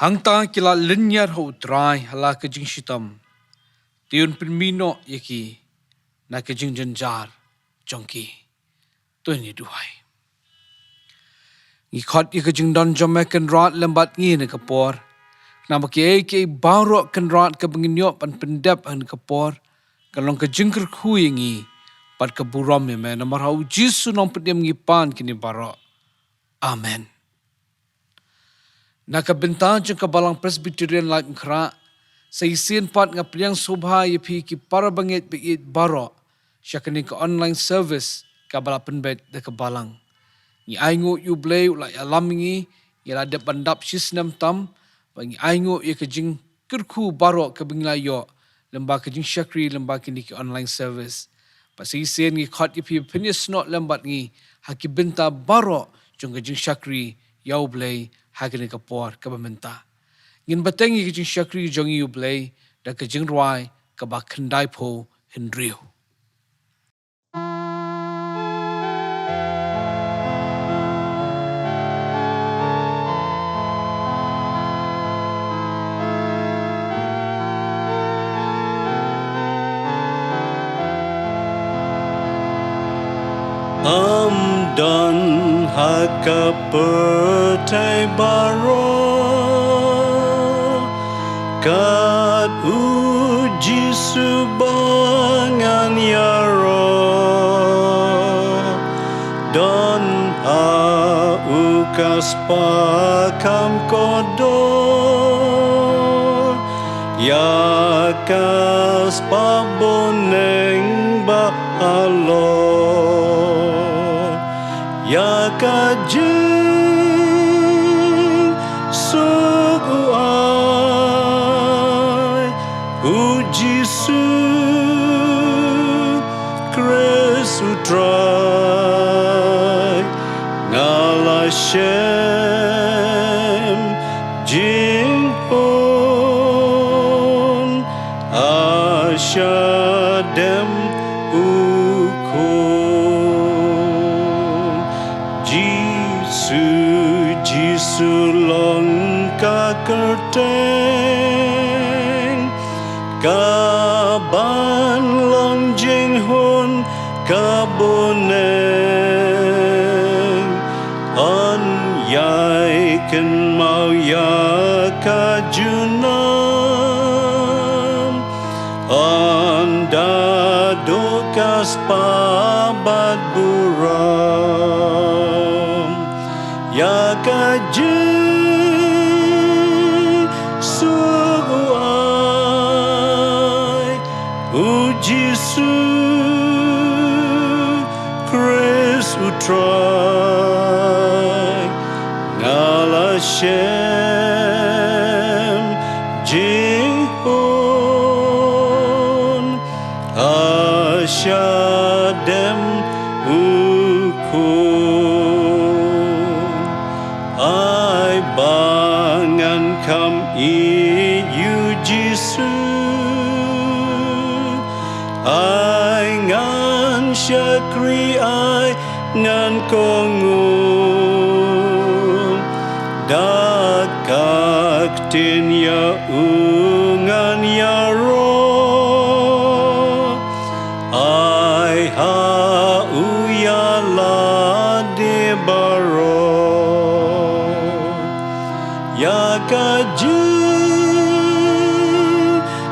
Hangta kila linyar ho trai hala kejing shitam. Tiun pinmino yaki na kejing janjar jongki. Tuan ni duhai. Ngikot ya kejing don jome kan rat lembat ngi ne kapor. Nama ke baro kan rat ke benginyop pan pendap an kapor. Kalong kejing kerkhui ngi pat keburam ya me namar hau Jisu nom pedem ngi pan kini baro. Amen. Naka bintang jeng kabalang Presbyterian like ngkra sa isin pat nga priang subha yepi ki para bangit biit baro syakani ka online service kabala penbet de kabalang ni aingu yu blay la alam ngi ila de bandap sisnam tam bangi aingu ye kejing kerku baro ka binglayo lemba kejing syakri lemba kini ki online service pas isin ngi khat yepi penis not lembat ngi haki binta baro jong kejing syakri yau blay hagini kapor kabamenta ngin batengi kejing syakri jongi yu blay da kejing ruai kabak kendai po hendriu. Amdan haka pertai baro kat uji subangan yaro don ukas pakam kodor yakas paboneng ba alo ya kajing suguai uji su kresu try ngalashem jing hon asyadem Jisu long ka kerteng kaban long jing hun kaboneng on yai ken mau ya ka junam on da dokas pabat buram ya kajing suguai uji su kris utrai ngalashem jihun asyadem bangan kam you Jisu ai ngan syakri ai ngan kongu dakak tin ya ungan ya ro ai ha uyala de baro ya kajing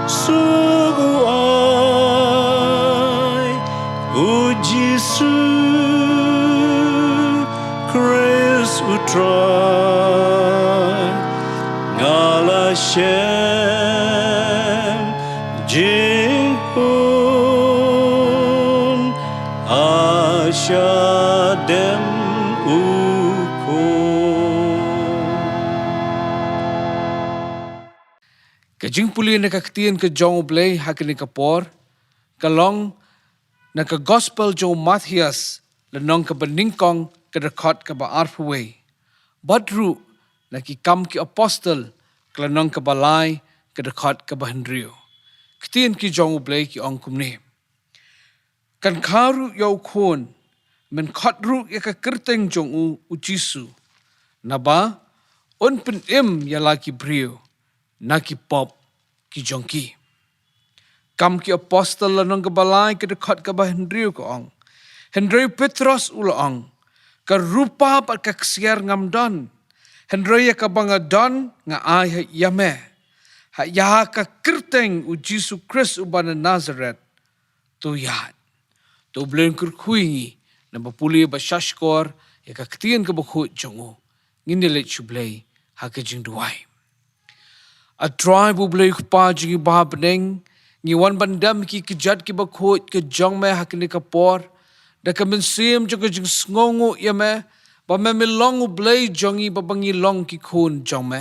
suguai uji su kris utrai ngalashem jihun asyadem Kejing puli naka ketien ke jong blay hakini kapor kalong naka gospel jo Matthias lenong ke beningkong ke dekat ke ba arfway badru naki kam ki apostle kelenong ke balai ke dekat ke bahendrio ketien ki jong blay ki ongkum ni kan karu yau kon men khatru ya ka kerteng jong u Jisu naba On pen ya laki brio, na ki pop ki jongki. Kam ki apostle lanong kebalai ke dekat ke bah Hendriu ko ong. Hendriu Petrus ula ong. Ke rupa pat ke kesiar ngam don. Hendriu ya ke banga don nga ai ha yame. Ha ya ke kerteng u Jesu Christ ubana Nazareth. Tu yahat. Tu belen kurkuingi. Na bapuli ba syashkor ya ke ketien ke bakhut jongu. Ngindelet syublay ha ke jing duai. A tribe u blay kupa jingi baha beneng. Ngi wan bandam ki kejat ki bakhut ke jong me hakini kapor. Da ka mensim jo ke jing sngongu ya me. Ba me milong u blay jongi ba bangi long ki kun jong me.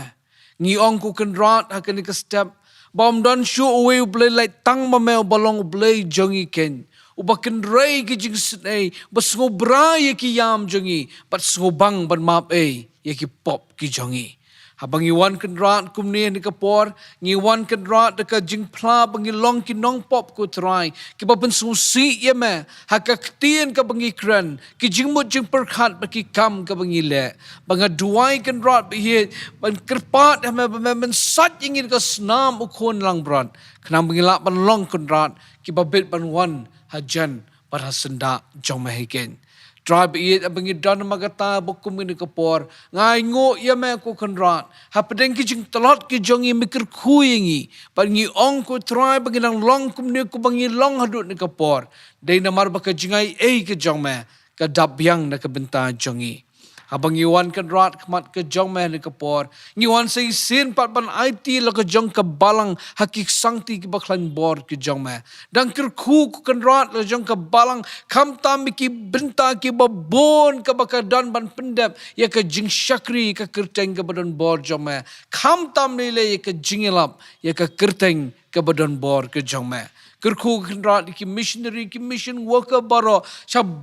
Ngi ong ku ken rat hakini ka step. Ba om don shu uwe u blay lai tang ba me u balong u blay jongi ken. U ba ken rei ki jing sinay. Ba sngo bra ye ki yam jongi. Ba sngo bang ban map ye ki pop ki jongi. Habang iwan kendrat kumni ni kapor, ngiwan kendrat deka jing pla bangi long ki nong pop ko try, ki papen susi ye me, haka ketien ka bangi kren, ki jing mut jing perkhat baki kam ka bangi le, banga duai kendrat bihi, ban kerpat me men sat ingin ka senam ukon lang brat, kenang bangi lak ban long kendrat, ki babet ban wan hajan pada senda jong mahiken. Tribe iet abangi dan magata bokum ini kapor ngai ngo ya me ko kendrat ha pedeng ki jing telot ki jongi mikir kuingi bangi ong ko tribe bangi nang long kum ni ko bangi long hadut ni kapor dei namar baka jingai ke jong me ka dap yang na ka benta jongi habang iwan kendrat kemat ke jong me ni kapor ngiwan sei sin pat ban IT la ke jong ke balang hakik sangti ki baklan bor ke jong me dan kerku ku kendrat la jong ke balang kam tam ki benta ki babon ke bakadan ban pendep ya ke jing syakri ke kerteng ke badan bor jong me kam tam ni le ya ke jingilap ya ke kerteng ke badan bor ke jong me kerku kendrat ki missionary ki mission worker baro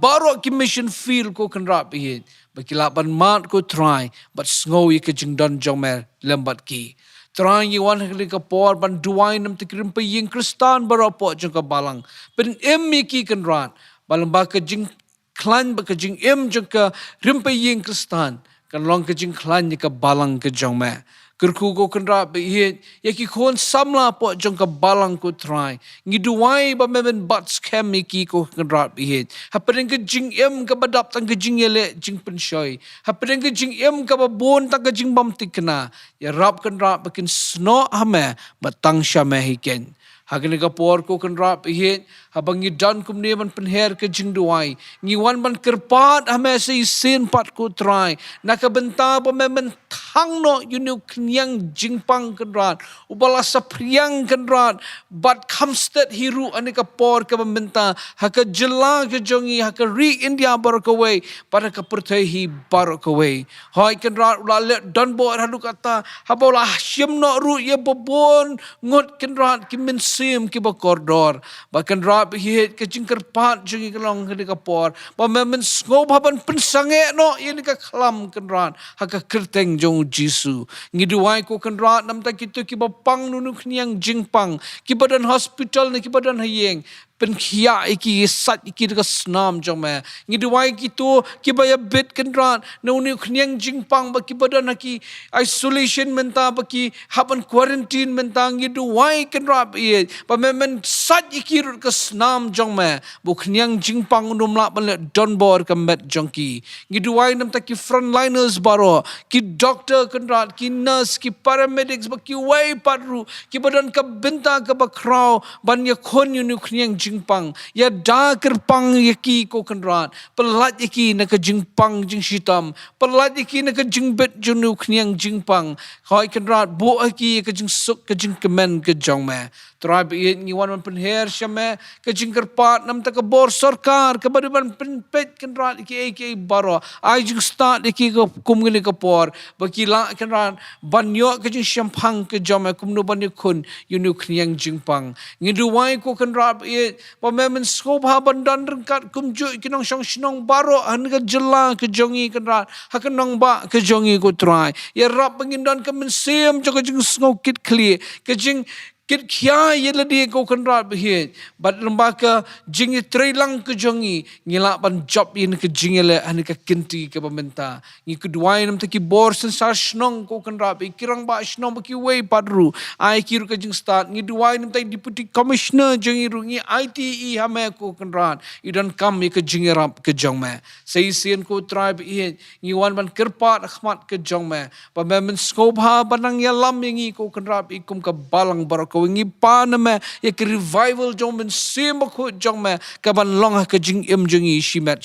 baro ki mission field ko kendrat bi bakilapan mat ko try but snow ye ke jing don jong me lembat ki try ye wan hli ka por ban duai nam tikrim pe ying kristan baro po jong ka balang pen emmi ki kendrat balang ba ke jing klan ba ke jing em jong ka rim pe ying kristan kan long ke jing klan ye ka balang ke jong me kerku ko kendrat be ye ki kon samla po jong ka balang ko try ngi duai ba men bat scam ki ko kendrat be ha pedeng ke jing em ka badap tang ke jing yele jing pensoi ha pedeng ke jing em ka ba bon tang ke jing bam tikna ya rap kendrat bakin sno hame batang syame hiken hagani ka por ko kendrat be habang ni dan kum ne ban penher ke jing duai ngi wan ban kerpat hame sei sin pat ko try naka benta ba men thang no yunu knyang jingpang kendrat ubala sapriang kendrat but kamstet hiru anika por ka benta haka jela ke jongi haka re India barakaway pada ka pertehi barakaway hoi kendrat ula don bo hadu kata habola syem no ru ye bobon ngot kendrat ki mensim ki bakordor ba kendrat hit ke jingker pat jongi kelong kenika por ba men snob haban pensange no ye nika klam kendrat haka kerteng jong Jisu ngiduai ko kendrat nam ta kitu ki bapang nunu kniang jingpang ki badan hospital ni ki badan hayeng penkhia iki sat iki dekat senam jome ngiduai kitu ki baya bed kendrat nunu kniang jingpang baki badan ki isolation menta baki haban quarantine menta ngiduai kendrat ye ba men sat iki ke senam jome bu kniang jingpang num la ban don bor ka met jongki ngiduai nam ta ki frontliners baro ki doctor kendrat ki nurse ki paramedics baki wai patru ki badan ka benta ka bakrau ban ya kon yunu kniang jingpang ya da kerpang yaki ko kendrat pelat yaki na ka jingpang jing shitam pelat yaki na ka jingbet junu kniang jingpang khoi kendrat bo yaki ka jing suk ka jing kemen ka jongme tribe it ni wan penher syame ka jing kerpat nam ta ka bor sarkar ka badan penpet kendrat yaki baro ai jing start yaki ka kumngini ka por baki la kendrat banyo ka jing syampang ka jome kumno banyo kun yunu kniang jingpang ngiduai ko kendrat it pa men skob ha bandan rengkat kumju kinong syong shnong baro han ka jela ke jongi kendrat ha kenong ba ke jongi ko try ya rap pengindan ka mensim jo ka jing snokit clear ke jing Kit kia ye la dia ko kan rat behit. Bat lembaka jingi trailang ke jongi. Ngilak ban job yin ke jingi le ani ke kinti ke pementa. Ngi kedua nam te ki bor sensar snong ko kan rat be kirang ba snong ba ki wei padru. Ai kiru ke jing start ngi dua nam te deputy commissioner jongi ru ngi ITE hame ko kan rat. Idan kam ye ke jingi rap ke jong me. Sei sien ko tribe ye ngi wan ban kerpat khmat ke jong me. Ba men skobha banang ya lam ngi ko kan rat ikum ka balang barok ko ngi pan me ye ke revival jong men sim ko jong me ka ban long ka jing im jongi shimat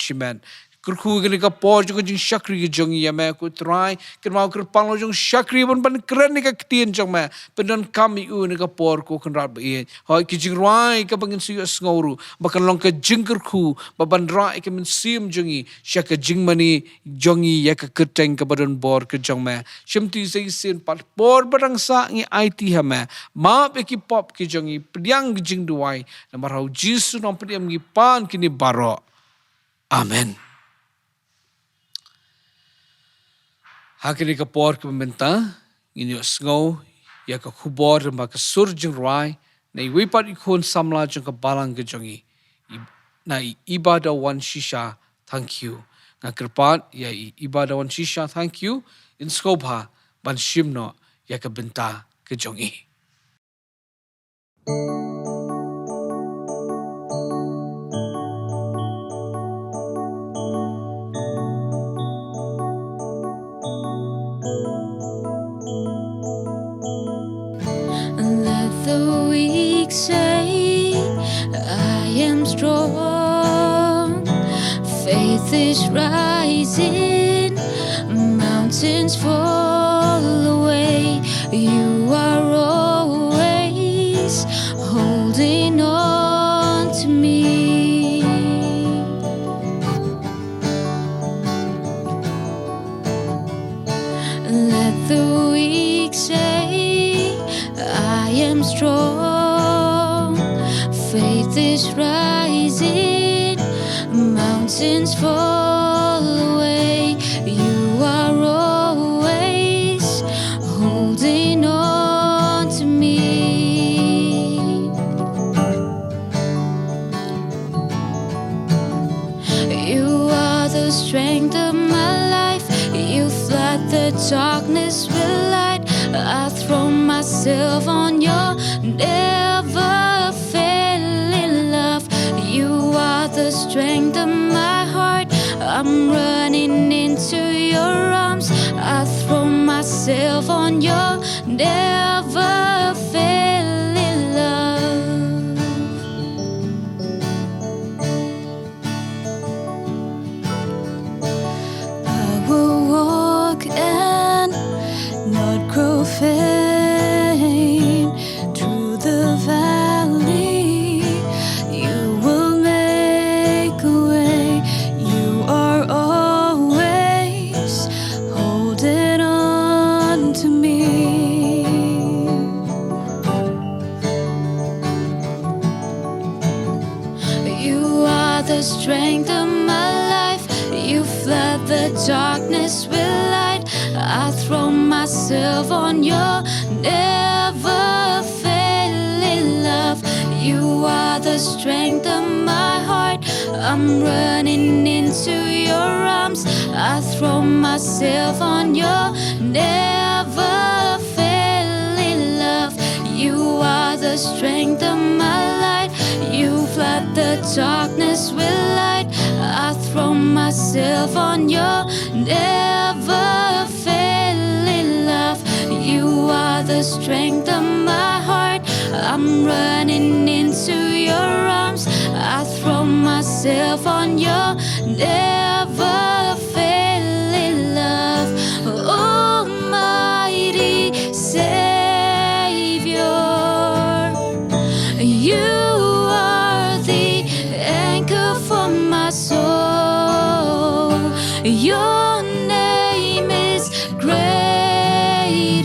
kurku gani ka por jong jing shakri jongi ya me ko try ken mau ker pang lo jong shakri ban keren ni ka ktien jong me penon kami u ni ka por ko kan rat be hoi ki jing rai ka bangin su ngoru bakan long ka jing kurku ba ban rai ka men sim jongi shaka jing mani jongi ya ka kerteng ka badon bor ke jong me shimti sei sen pat por barang sa ngi IT ha me ma be ki pop ki jongi pediang jing duai na marau jisu nom pediam ngi pan kini baro amen. Hakini ka por ka pementa ini sngau ya ka khubor ma ka surjing rai na iwipat ikon samla jong ka balang ke jongi na ibadah wan shisha thank you na kerpat ya ibadah wan shisha thank you in skobha ban shimno ya ka benta ke jongi. Let the weak say, I am strong. Faith is rising, mountains fall away. You are always holding on to me. Let the weak say, I am strong. Faith is rising, mountains fall away. You are always holding on to me. You are the strength of my life. You flood the darkness with light. I throw myself on your never failing love. You are the strength of my heart. I'm running into your arms. I throw myself on your never failing love. I will walk and not grow faint through the valley. You will make a way. You are always holding on to me. You are the strength of my life. You flood the darkness with light. I throw myself on your never failing love. You are the strength of my heart. I'm running into your arms. I throw myself on your never failing love. You are the strength of my life. You flood the darkness with light. I throw myself on your never failing love. You are the strength of my heart. I'm running into your arms. I throw myself on your never failing love. Almighty Savior, you are the anchor for my soul. Your name is greater,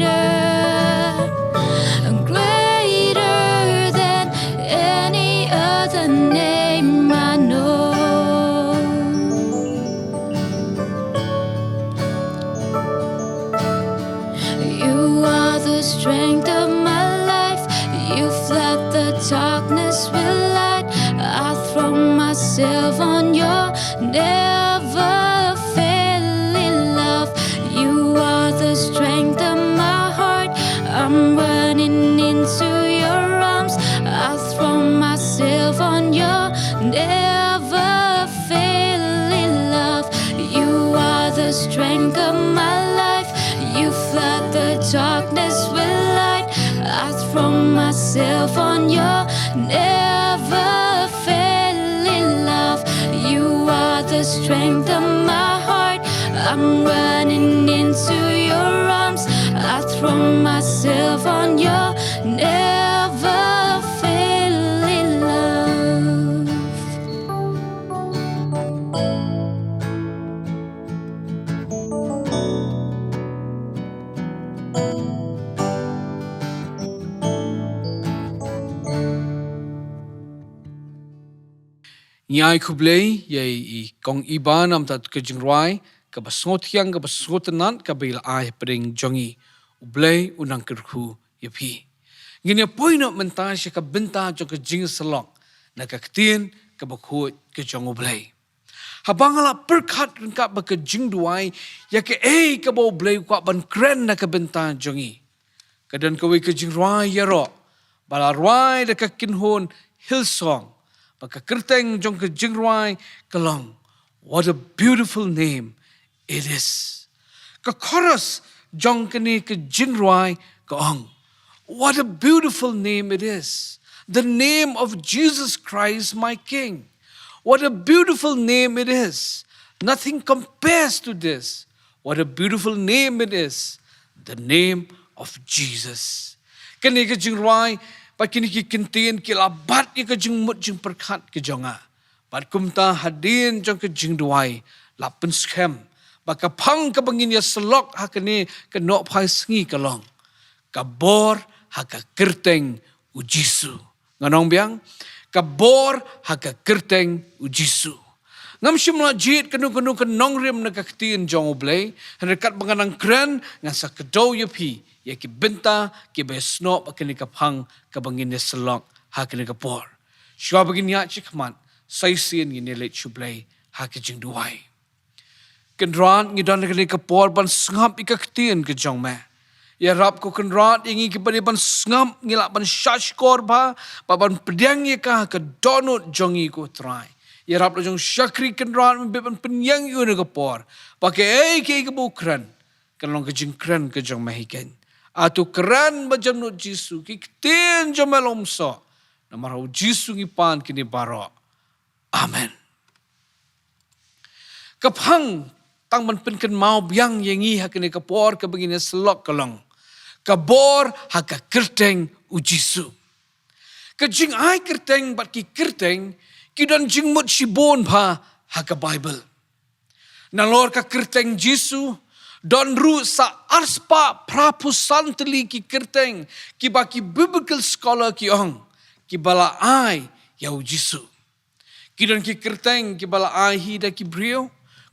greater than any other name I know. You are the strength of my life. You myself on your never failing love. You are the strength of my heart. I'm running into your arms. I throw myself on your never failing love. Nyai kublei yai I kong iban am tat ke jingrai ka basngot hiang ka basngot nan ka bil ai pring jongi ublei unang kerku yapi. Ngini poino mentai sya ka benta jo ke jing selok na ka ktien ka bakut ke jong ublei. Habangala perkat ka ba ke jing duai ya ke ka ba ublei kwa ban kren na ka benta jongi. Kadan ka wi ke jingrai ya ro bala rwai da ka kinhon Hillsong. Maka kerteng jong ke jingrai kalong. What a beautiful name it is. Ka chorus jong kini ke jingrai kaong. What a beautiful name it is. The name of Jesus Christ my King. What a beautiful name it is. Nothing compares to this. What a beautiful name it is. The name of Jesus. Kini ke jingrai Pat kini ki kintin ki labat ika jing mut jing perkat ke jonga. Pat kumta hadin jong ke jing duai. Lapen skem. Baka pang ka bangin ya selok hakani ke nok pai sengi kalong. Kabor haka kerteng ujisu. Nganong biang? Kabor haka kerteng ujisu. Ngam simla jit kenu kenong rim na kaktiin jong ublay. Hendekat banganang kren ngasa kedaw yapi. Ya ki benta ki besno pakini kapang kabangin ni selok hakini kapor. Syua begini ya cikman saisin ngini let chublay hakijing duai. Kendran ngidon kini kapor ban sngap ikaktiin ke jong me. Ya rap ko kendran ingi ki ban sngap ngilak ban syashkor ba ban pedang ye ka ke donut jongi ko try. Ya rap lo jong syakri kendran ban penyang yu ne kapor. Pakai ke bukran kalong ke jing kran ke jong mehiken. Atu keren macam nu Jisu ki ktin jomelom so namarau Jisu ngipan kini baro. Amen. Kapang tang man penken mau biang yengi hakini kapor ke begini selok kalong. Kabor haka kerteng u Jisu. Kejing ai kerteng bat ki kerteng ki dan jing mut shibon pa haka Bible. Nalor ka kerteng Jisu Don ru sa arspa prapusanteli ki kerteng ki baki biblical scholar ki ong ki bala ai yau Jisu. Ki don ki kerteng ki bala ai hi da ki brio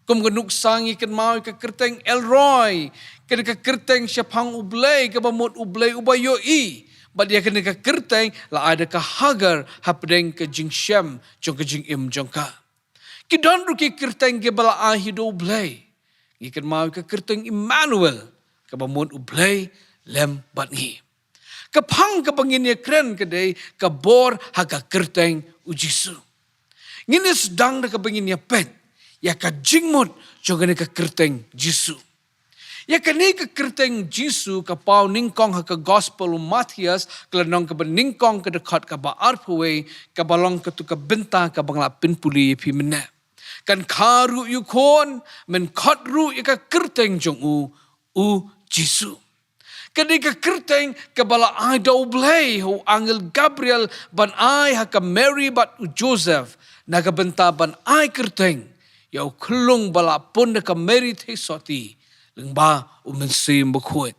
kum genuk sangi ken mau ke kerteng Elroy ke kerteng syapang ublay ke bamut ublay ubayo I ba dia kena ke kerteng la ada ka Hagar hapdeng ke jingshem jong ke jing im jong ka. Ki don ru ki kerteng ke bala ai hi do ublay ikan mau ke kerteng Emmanuel ke bamun ublay lem batngi. Kapang ke bangin ya keren kedai ke bor haka kerteng u Jisu. Ngini sedang ke bangin ya pet ya ka jingmut jogane ke kerteng Jisu. Ya kani ke kerteng Jisu ke pau ningkong haka gospel Matias kelenong ke beningkong ke dekat ke ba arpwe ke balong ke tu ke benta ke bangla pinpuli pi mena. Kan karu yukon men katru ika kerteng jong u Jisu. Kadi ka kerteng ke bala ai da ublay ho angel Gabriel ban ai haka Mary bat u Joseph naga benta ban ai kerteng yau kelung bala pun ka Mary te soti lengba u mensim bakut.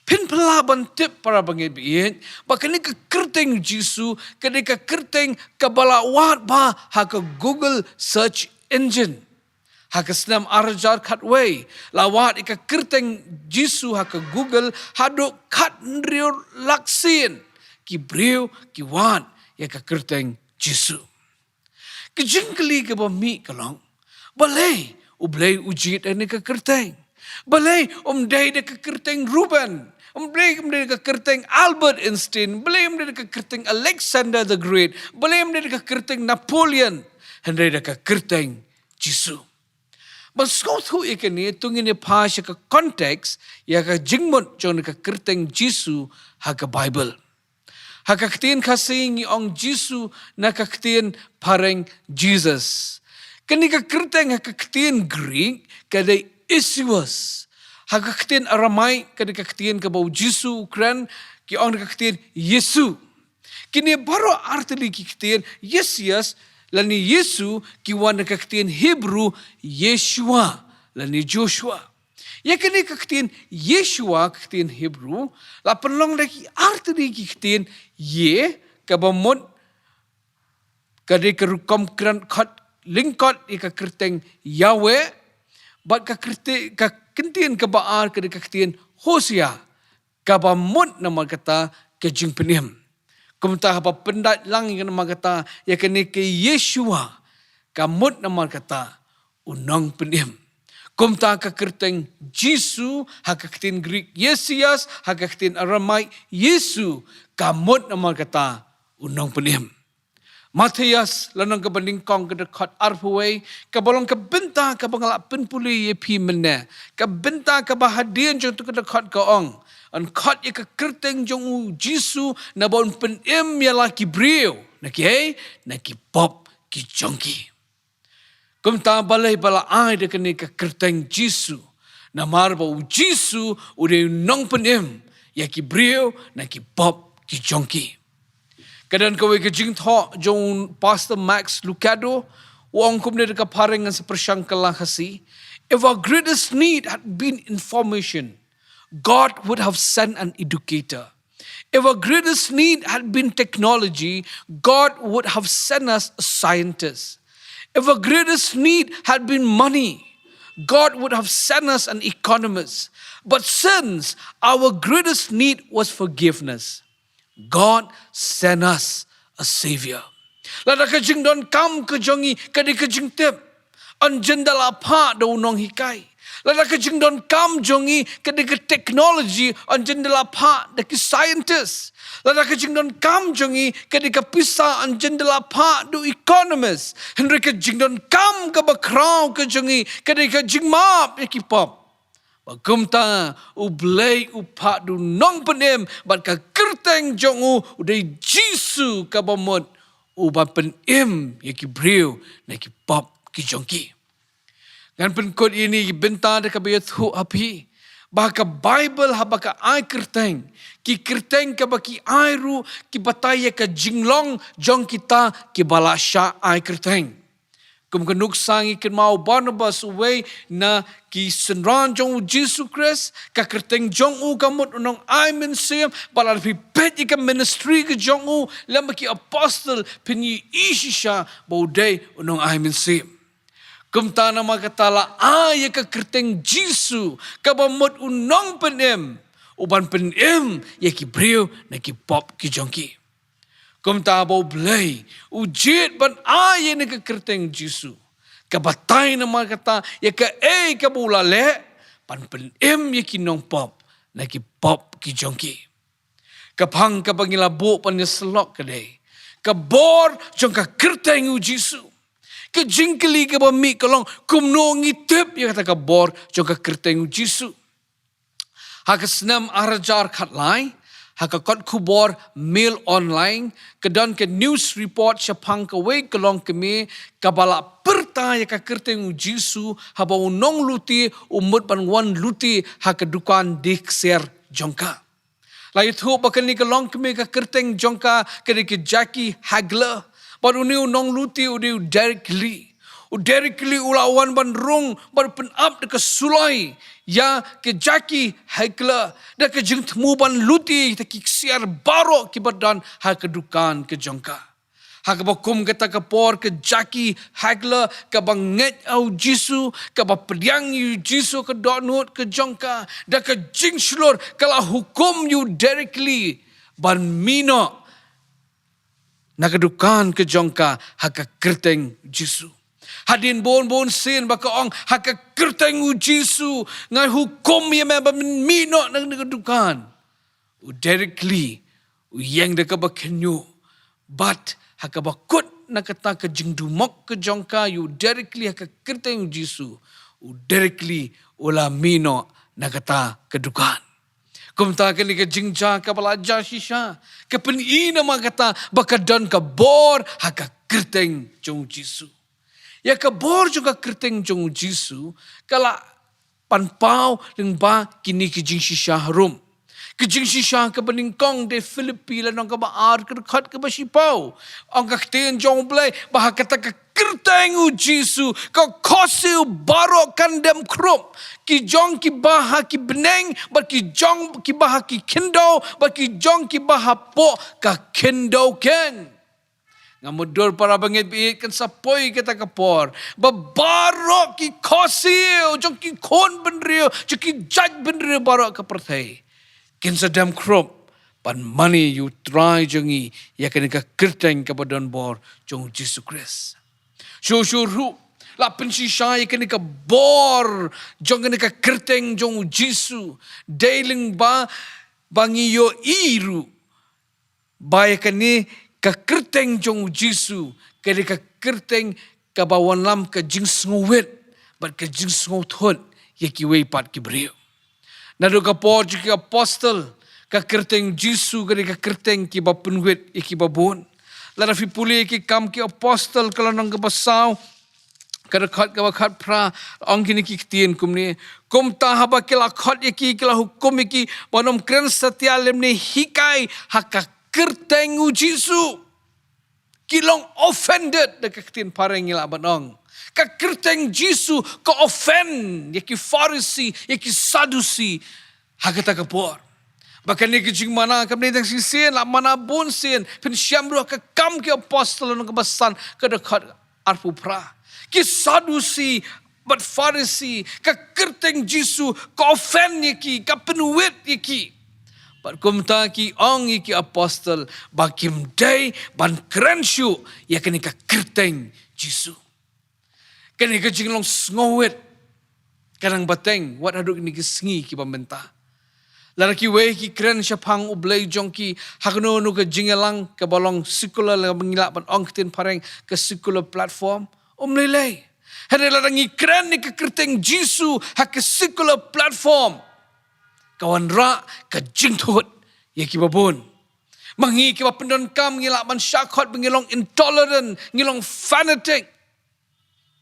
Pin pelaban tip para bangit biin bakani ka kerteng Jisu kadi ka kerteng ke bala wat ba haka Google search engine. Haka senam arjar katway. Lawat ika kerteng Jisu haka Google haduk kat nriur laksin. Ki briu ki wan ya ka kerteng Jisu. Kejingkeli ke bami kalong. Balay ublay ujit ani ka kerteng. Balay day de ka kerteng Ruben. Balay de ka kerteng Albert Einstein. Balay de ka kerteng Alexander the Great. Balay de ka kerteng Napoleon. Hendai da ka kerteng Jisu. Baskot hu ikan ni tungin ni pasya ka konteks ya ka jingmut jong ka kerteng Jisu ha ka Bible. Hakaktin kasing ong Jisu nakaktin pareng Jesus. Kani kakirteng hakaktin Greek kadai Isuas. Hakaktin Aramai kani kaktin kabau Jisu Ukran ki ong nakaktin Yesu. Kini baru arti kaktin Yesias lani Yesu ki wan nakaktin Hebrew Yeshua lani Joshua. Ya kini kaktin Yeshua kaktin Hebrew la penlong lagi arti kaktin ye kabamot kadai kerukam kran kat lingkot ika kerteng Yahweh bat ka kentien kabaar kadai kaktin Hosea kabamot nama kata kejing penim. Kumta apa pendat lang yang nama kata ya kini ke Yeshua kamut nama kata unang penim. Kumta ka kerteng Jisu hakaktin Greek Yesias hakaktin Aramai Yesu kamut nama kata unang penim. Matias lanang kabanding kong kedekat arpuai kabolong kabenta kabangalak penpuli yepi mene kabenta kabahadian jong tu kedekat kaong an kat ye kerteng jong Jisu na bon penem ya laki brio naki pop ki jongki kumta balai bala ai de kene kerteng Jisu na marba Jisu ude nong penem ya ki brio naki pop ki jongki. Kadang kau kejing thok jong Pastor Max Lucado, wong kumne dekat parengan sepersangkalah kasi. If our greatest need had been information, God would have sent an educator. If our greatest need had been technology, God would have sent us a scientist. If our greatest need had been money, God would have sent us an economist. But since our greatest need was forgiveness, God sent us a savior. Lada kejing don kam kejongi kadi kejing tip. An jendala pa do nong hikai. Lada kejing don kam jongi kadi ke technology an jendala pa da ki scientist. Lada kejing don kam jongi kadi ke pisa an jendala pa do economist. Henry kejing don kam ke bakrau kejongi kadi kejing map ki pop. Bagumta ublay upak du nong penem bat ka kerteng jongu udai Jisu kabamot uban penem yaki brio naki pop ki jongki. Ngan penkot ini benta de kabayat hu api baka Bible habaka ai kerteng ki kerteng ka baki ai ru ki bataya ka jinglong jong kita ki balasha ai kerteng. Kumkenuk sangi ken mau Barnabas uway na ki senran jong Jesus Christ ka kerteng jong u kamut unong I mensiam balal pi pet ka ministry ke jong u lama ki apostle pinyi isisha baudai unong I mensiam. Kumta nama katala ay ka kerteng Jesus ka bamut unong penem uban penem ya ki brio na ki pop ki jongki. Kumta bau belai ujit ban ay ni ka kerteng Jisu kabatay na mga kata ya ka ka bulale pan penem ya ki nong pop na ki pop ki jongki kapang kapangilabo pan ya selok kadai kabor jong ka kerteng u Jisu ka jingkeli ka bami kalong kumno ngitip ya kata kabor jong ka kerteng u Jisu hakasnam arajar khatlai hakakot kubor mail online kedan ke news report syapang kawai kelong kemi kabala perta ya ka kerteng Jisu haba unong luti umut panwan luti hakadukan dikser jongka lai thu bakal ni kelong kemi ka kerteng jongka kedi ke Jackie Hagler baru ni unong luti udi directly ulawan ban rung ban pen up de ke sulai ya ke Jackie Hagler da ke jeng temu ban luti ta ki siar baro ki badan ha ke dukan ke jongka ha ke bakum kata ke por ke Jackie Hagler ke banget au Jisu ke ba pediang yu Jisu ke donut ke jongka da ke jeng slor kala hukum you directly ban mino na ke dukan ke jongka ha ke kerteng Jisu. Hadin bon sin baka ong haka kerteng u Jisu ngai hukum ye me mino nang dukan u directly u yang de ka bakenyu but haka bakut na kata ka jingdumok ke jongka you directly haka kerteng u Jisu u directly ula mino na kata ke dukan Kumta kini ke jingja ke belajar shisha. Ke peni nama kata bakadan ke bor haka kerteng jong Jisu. Ya ke bor juga kerteng jong Jisu. Kala panpau lengba kini ke jing shisha harum. Ke jing shisha ke beningkong de Filipi lanong ke baar ke dekat ke basipau. Ang kakten jong blay bah kata ke kerteng u Jisu. Kau kosil barok kandem krup. Ki jong ki baha ki beneng, but ki jong ki baha ki kendo, but ki jong ki baha po ka kendo ken. Ngamudur para bangit biit kan sapoi kita kapor. Babarok ki kosil, jong ki kon benrio, jong ki jaj benrio barok ka perthai. Ken sadam krop, pan money you try jongi, ya kan ka kerteng ka badon bor jong Jesus Christ. Syur la pensisai kini ka bor jong kini ka kerteng jong Jisu dailing ba bangiyo iru bay kini ka kerteng jong Jisu kini ka kerteng ka bawan lam ka jing snguwet bat ka jing snguthot ye ki wei pat ki brio nado ka por ki apostle ka kerteng Jisu kini ka kerteng ki ba punwet ye ki babon la fi puli ki kam ki apostle kala nang ka basaw Karakat kawakat pra angkini kiktian kumni kumta haba kila khat yaki kila hukum yaki bonom kren setia lemni hikai haka kerteng u Jisu kilong offended de kiktian pareng ila banong ka kerteng Jisu ka offend yaki Pharisee yaki Sadducee haka takapor bahkan ni kejing mana kami tang sisen la mana bun sen pen syamru ka kam ki apostle no kebasan ka dekat arpu pra ki Sadducee but Pharisee ka kerteng Jisu ka offend yaki ka penuit yaki but kumta ki ong yaki apostle bakim day ban krenshu yakni ka kerteng Jisu kani ka jinglong snowet kanang bateng wat aduk ni kisngi ki pamenta laraki we ki kren syapang ublay jong ki hakno no ka jingelang ka bolong secular la mengilak ban ong tin pareng ka secular platform lelai. Hari larangi keren ni ke kerteng Jisu hak ke secular platform. Kawan ra ke jingthut ye ki babon. Mangi ki pendon kam ngilak man syakot bengilong intolerant, ngilong fanatic.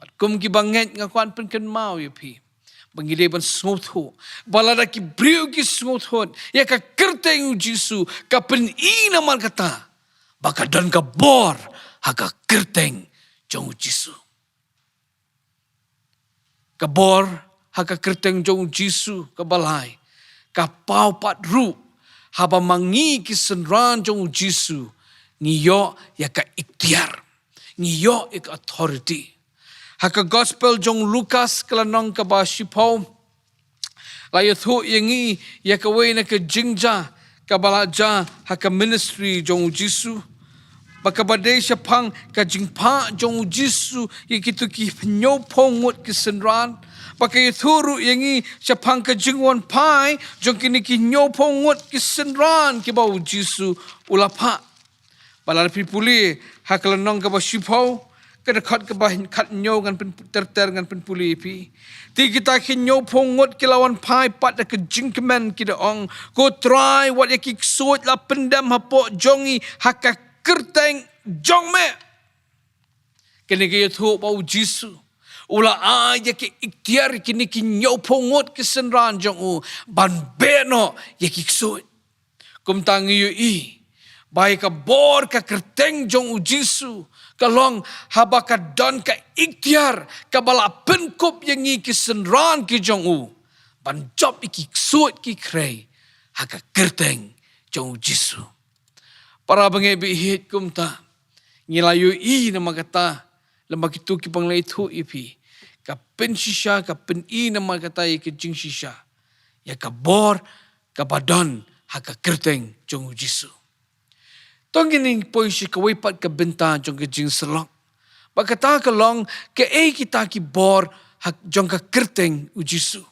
Pat kum ki banget ngakuan pen mau ye pi. Bangide ban smuthu. Balada ki briu ki smuthu. Ya ke kerteng Jisu ka pen ina man kata. Baka dan ka bor hak ke kerteng jong Jisu. Kabor haka kerteng jong Jisu kabalai kapau pat ru haba mangi kisenran jong Jisu ngiyo ya ka ikhtiar ngiyo ik authority haka gospel jong Lukas kelanong ka ba shipau layathu yangi ya ka we na ka jingja kabalaja haka ministry jong Jisu baka badai syapang ka jingpa jong Jisu ikitu ki penyopongut kesenran baka ythuru yangi syapang ka jingwan pai jong kini ki nyopongut kesenran ki bau Jisu ulapa balar pipuli haklanong ka basipau ka dekat ka bahin kat nyo ngan terter ngan penpuli pi ti kita ki nyopongut ki lawan pai pat ka jingkemen ki daong ko try what yaki suat la pendam hapo jongi haka kerteng jong me kini ke yathu bau Jisu ula aja ke ikhtiar kini ki nyopongot kesenran jong u ban beno ye ki suat kum tang yu i bai ka bor ka kerteng jong u Jisu kalong haba ka don ka ikhtiar ka bala penkup yang i kesenran ki jong u ban job ki suat ki krei haka kerteng jong u Jisu para bangebi hit kumta ngilayu i nama kata lembak itu ki panglai thu ipi ka pen shisha ka pen i nama kata ke jing shisha ya ka bor ka badon ha ka kerteng jong Jisu tongini poisi ka wepat ka benta jong ke jing selok ba kata ka long ke kita ki bor ha jong ka kerteng u Jisu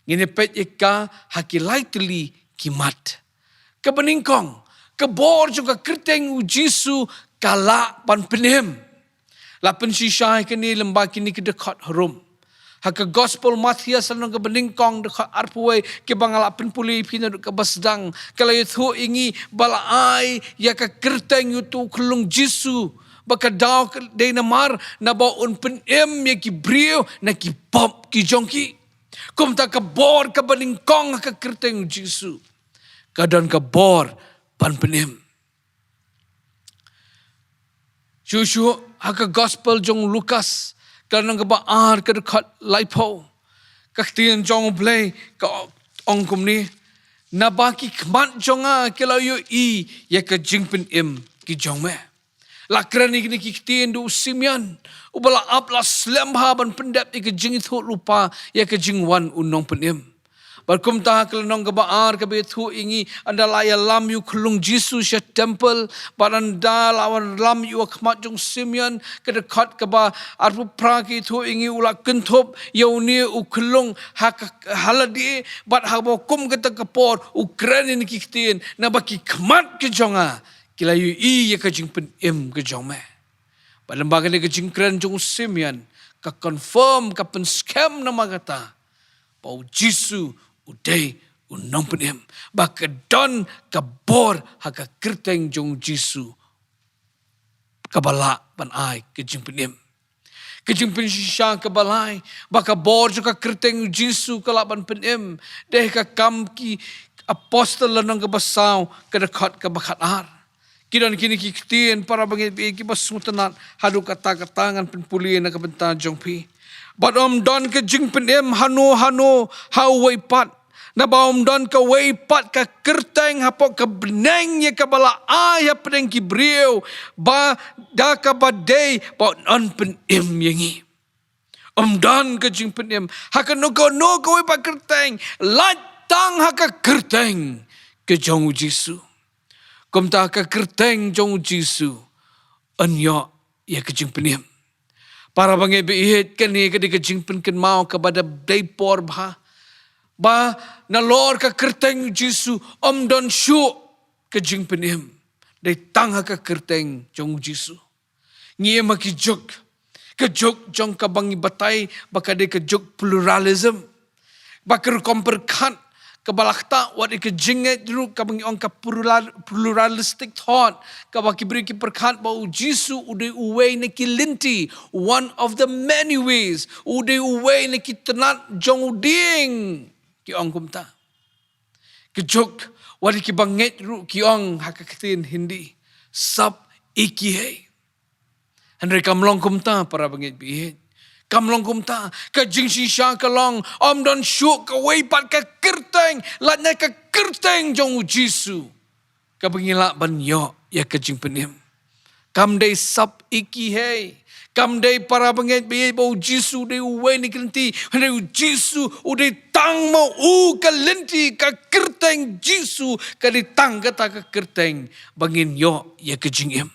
ngine pet ika ha ki lightly ki mat ka beningkong kebor juga kerteng u Jisu kala pan penem. La pensisai kini lembak kini ke dekat harum. Haka gospel Matthias anong ka beningkong deka arpuai ke bangala penpuli pina deka basdang kalau itu ingi balaai ya ka kerteng itu kelung Jisu baka daw day namar na baon penem ya ki brio na ki pop ki jongki kum ta ka bor ka beningkong ka kerteng Jisu kadon ka bor pan penem Shushu haka gospel jong Lukas Karena kebaar ke dekat laipo. Kaktian jong play ke ongkum ni. Nabaki kemat jonga kalau yu i ya ke jingpen im ki jong me. Lakran ni kini kiktian du Simeon. Ubala apla slemha ban pendap i ke jing itu lupa ya ke jingwan unong penim. Barkum taha kelenong kebaar ke betu ingi anda laya lam yu kelung Jisu sya temple baranda lawan lam yu akmat jong Simeon ke dekat ke ba arpu praki tu ingi ula kentop yauni u kelung hak haladi bat habokum ke tekepor Ukraine ni kiktin na baki kemat ke jonga kila yu i ya ke jing pen im ke jong me. Balembaga ni ke jing kren jong Simeon ka confirm ka pen scam nama kata pau Jisu udai unong penem baka don kabor haka kerteng jong Jisu kabala ban ai kejing penem kejing pen shisha kabalai baka bor juga kerteng Jisu kalaban penem deh ka kam ki apostol lanong kabasau kedekat kabakat ar kidan kini kiktian para bangit ki basutanat hadu kata-katangan penpulian na kabenta jong pi Badom don ke jing penem hano hawai pat. Na baom don ke wai pat ke kerteng hapok ke beneng ye ke bala ayah pedeng ki brio. Ba da ke badai ba on penem yengi. Don ke jing penem haka no wai pat kerteng. Latang haka kerteng ke jong Jisu. Kum ta ke kerteng jong Jisu. Anyo ye ke jing penem. Para bangai bihit kani ketika jingpen ken mau kepada daypor ba na lor ka kerteng Jisu don syuk ke jingpen im day tangha ka kerteng jong Jisu ngie maki jok ke jok jong ka bangi batai baka de ke jok pluralism bakar komperkan kebalakta wat ke jinget dulu ka bangi ong ka pluralistic thought ka baki beri ki perkat bau Jisu ude uwei ne ki linti one of the many ways ude uwei ne ki tenat jong uding ki ong kumta ke jok wat ki banget ru ki ong hakakatin hindi sab iki hey Henry kamlong kumta para banget bihit Kamlong kumta ka jing shisha kalong don syuk ka weipat ka kerteng latnya ka kerteng jong Jisu ka bangila banyo ya ka jing penim kam day sap iki hey kam day para banget be bau Jisu de uwe ni kenti hande Jisu ude tang mo ka lenti ka kerteng Jisu ka ditang kata ka kerteng bangin yo ya ka jing im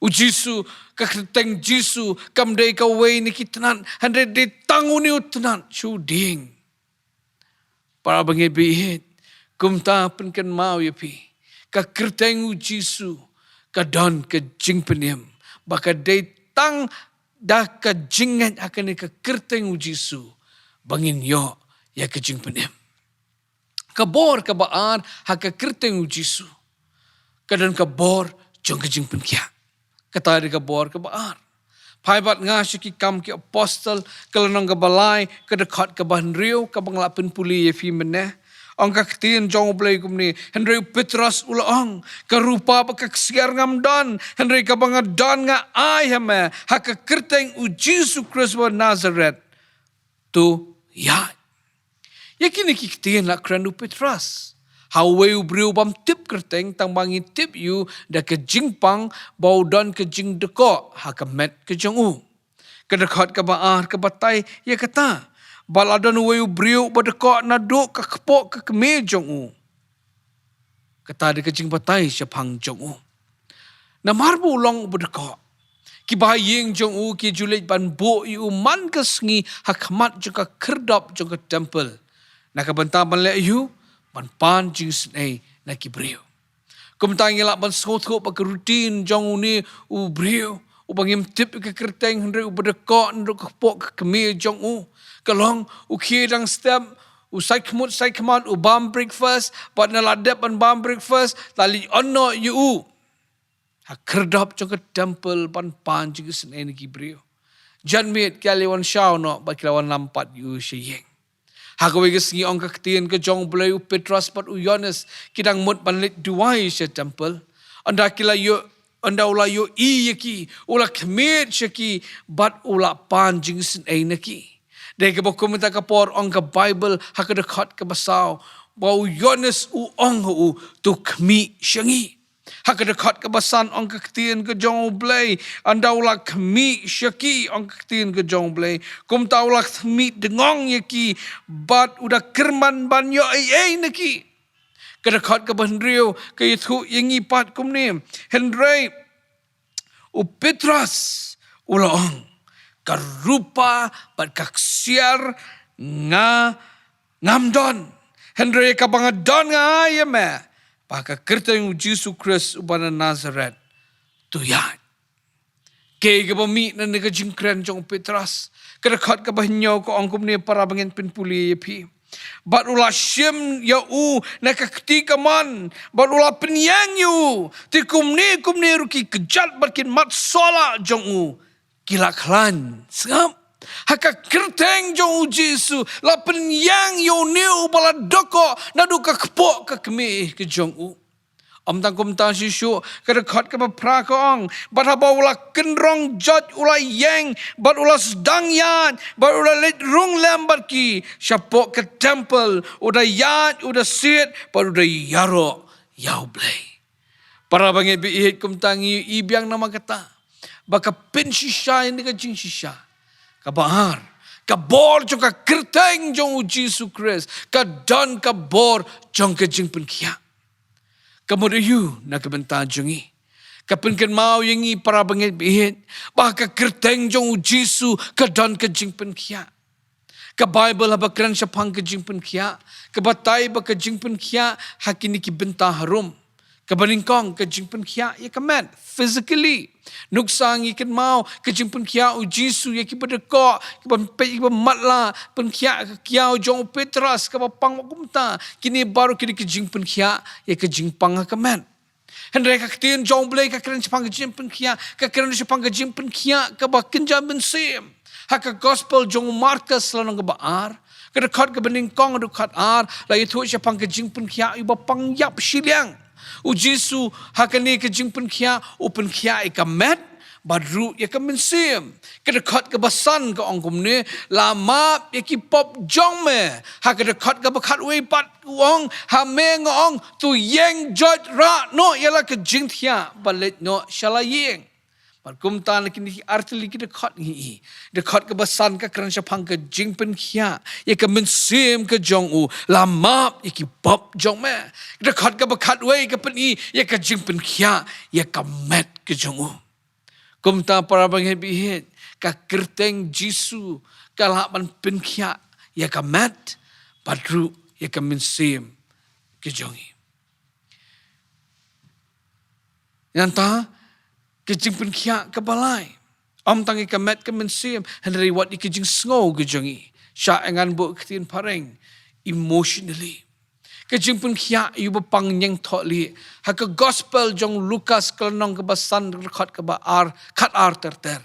Jisu kakreteng Jisu kam day ka way ni kitanan hande de tanguni utanan shuding para bangi bihit kumta penken mau yapi kakreteng Jisu kadon ke jing penem baka de tang dah ka jingan akan ka kerteng Jisu bangin yo ya ke jing penem kabor ka baar haka kerteng Jisu kadon kabor jong ke jing penkia kata dia kabor ke baar. Paibat ngasih ki kam ki apostol kelenong ke balai ke dekat ke Banrio ke banglapin puli ye fi meneh. Ang kaktiin jong blay kumni Henry Petrus ulaong ke rupa pa kaksiar ngamdan Henry ka bangadan nga ay hame haka kerteng u Jisu Kristus Nazareth tu ya. Yakin ikiktiin la kranu Petrus. Hawai ubriu bam tip kerteng tang bangi tip yu da ke jingpang bau don ke jing deko hakamet ke jongu. Kedekat ke baar ke batai ya kata baladon wai ubriu badeko na do ke kepok ke keme jongu. Kata de ke jing batai syapang jongu. Na marbu long badeko. Ki baying jongu ki julit ban bo yu man ke sengi hakamat juga kerdap juga temple. Na kabentaban le yu pan jing snai na ki brio. Kum tangi la ban sotho pa rutin jong uni u brio Ubang tip ke kerteng hendri ubedekok nduk kepok kemir jong kalong ukidang step usai kemut ubam breakfast pat naladep an bam breakfast tali onno yu kerdap jong ke temple pan jing sen energi brio jan mit kaliwan shaw no ba kelawan lampat yu sheyeng hakawe ke singi ong ketien ke jong blai Petrus pat Yohanes kidang mut panlit duai se temple anda kila yu anda ula yo yaki ula kemit syaki bat ula panjing sin ainaki dai ke bokum ta kapor ong ke Bible hakadekat ke basau bau Yohanes ong tu kemi syangi hakadekat ke basan ong ke ketien ke jong blai anda ula kemi syaki ong ke ketien ke jong blai kum ta ula kemi dengong yaki bat udah kerman banyo ai naki kedekat ke Hendrio ke itu yengi pat kum ni Hendrei Petrus ulong karupa pat kaksiar ngamdon Hendrei ka bangadon nga ayame pa ka kerteng Jesus Christ ubana Nazareth tuyat ke bami na nega jingkren jong Petrus kedekat ke bahnyo ko ongkum ni para bangin pinpuli yepi bat ula syem ya na ketika man bat ula penyang yu ti kumni ruki kejat batkin mat sola jong kila klan sengam haka kerteng jong Jesu la penyang yu niu bala doko nadu ka kepok ka kemi ke jong Om tangkum ta shishu kedekat ke pra ko ong bat haba ula kenrong jot ula yang bat ula sedang yan bat ula let rung lambat ki syapok ke temple udah yat udah sit bat udah yaro yau blay para bangit bi ihit kum tangi ibiang nama kata baka pin shisha ini ka jing shisha ka bahar ka bor jong ka kerteng jong Jesus Christ ka don ka bor jong ka jing pun kia kemudian nak kebentar jungi. Kapinkan mau yengi para bangit bihit. Baka kerteng jong Jesu kedan kejing penkia. Ke Bible haba keran syapang kejing penkia. Kebatai ba kejing penkia hakini ki bentah harum. Kebaningkong kejing penkia ya kemet physically. Nuksang ikan mau kejing penkia u Jesu ya ki bedekok ki matla penkia kiau jong Petrus ka pang kumta kini baru kini kejing penkia ya kejing pang kemet hendai ka ketien jong blai ka keren sepang kejing penkia ka keren sepang kejing penkia ka bakenja bensim haka gospel jong Markus lanong ka baar ka dekat ka beningkong dekat ar la itu sepang kejing penkia iba pang yap siliang u Jesu hakani kejing penkia u penkia ikamet badru ya kemensim kedekat ke basan ke ongkum ni lama ya ki pop jong me ha kedekat ke bakat we pat wong ha me ngong tu yeng jot ra no yala ke jing thia balet no shala yeng Parkum tan kini artili kita dekat ni dekat ke basan ke keran syapang ke jing pen khia ya ke mensim ke jong u lamap ya ki pop jong me dekat ke bakat we ke pen ya ke jing pen khia ya ke met ke jong u kumta para bangit bihit ka kerteng Jesu ka lapan pen khia ya ke met badru ya ke mensim ke jongi Nanta kejing pen kia ke balai. Om tangi kemet ke mensim. Hendari wat di kejing sngau kejongi. Sya engan bu ketin pareng. Emotionally. Kejing pen kia iu bepang nyeng tok li. Haka gospel jong Lukas kelenong ke basan rekat ke baar. Kat ar terter.